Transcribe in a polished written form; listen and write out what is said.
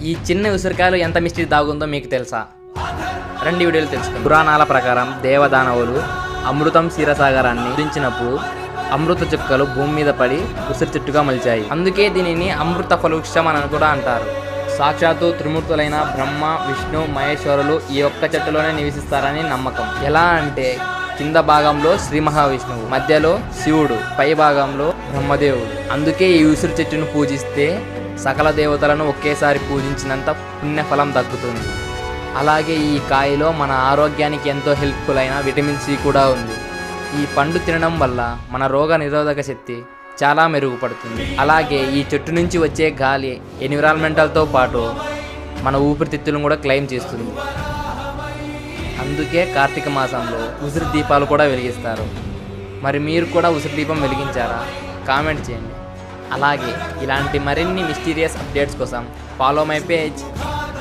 ఈ చిన్న ఉసిరికాయలు ఎంత మిస్టరీ దాగుందో మీకు తెలుసా? రెండు వీడియోలు తెలుసుకుందాం. పురాణాల ప్రకారం దేవదానవులు అమృతం క్షీరసాగరాన్ని గురించినప్పుడు అమృత చుక్కలు భూమి మీద పడి ఉసిరి చెట్టుగా మలిచాయి. అందుకే దీనిని అమృత ఫలవృక్షం అని కూడా అంటారు. సాక్షాత్తు త్రిమూర్తులైన బ్రహ్మ, విష్ణు, మహేశ్వరులు ఈ ఒక్క చెట్టులోనే నివసిస్తారని నమ్మకం. ఎలా అంటే కింద భాగంలో శ్రీ మహావిష్ణువు, మధ్యలో శివుడు, పై భాగంలో బ్రహ్మదేవుడు. అందుకే ఈ ఉసిరి చెట్టును పూజిస్తే సకల దేవతలను ఒకేసారి పూజించినంత పుణ్యఫలం దక్కుతుంది. అలాగే ఈ కాయలో మన ఆరోగ్యానికి ఎంతో హెల్ప్ఫుల్ అయిన విటమిన్ సి కూడా ఉంది. ఈ పండు తినడం వల్ల మన రోగ నిరోధక శక్తి చాలా మెరుగుపడుతుంది. అలాగే ఈ చెట్టు నుంచి వచ్చే గాలి ఎన్విరాన్మెంటల్తో పాటు మన ఊపిరితిత్తులను కూడా క్లెయిమ్ చేస్తుంది. అందుకే కార్తీక మాసంలో ఉసిరి దీపాలు కూడా వెలిగిస్తారు. మరి మీరు కూడా ఉసిరి దీపం వెలిగించారా? కామెంట్ చేయండి. అలాగే ఇలాంటి మరిన్ని మిస్టీరియస్ అప్డేట్స్ కోసం ఫాలో మై పేజ్.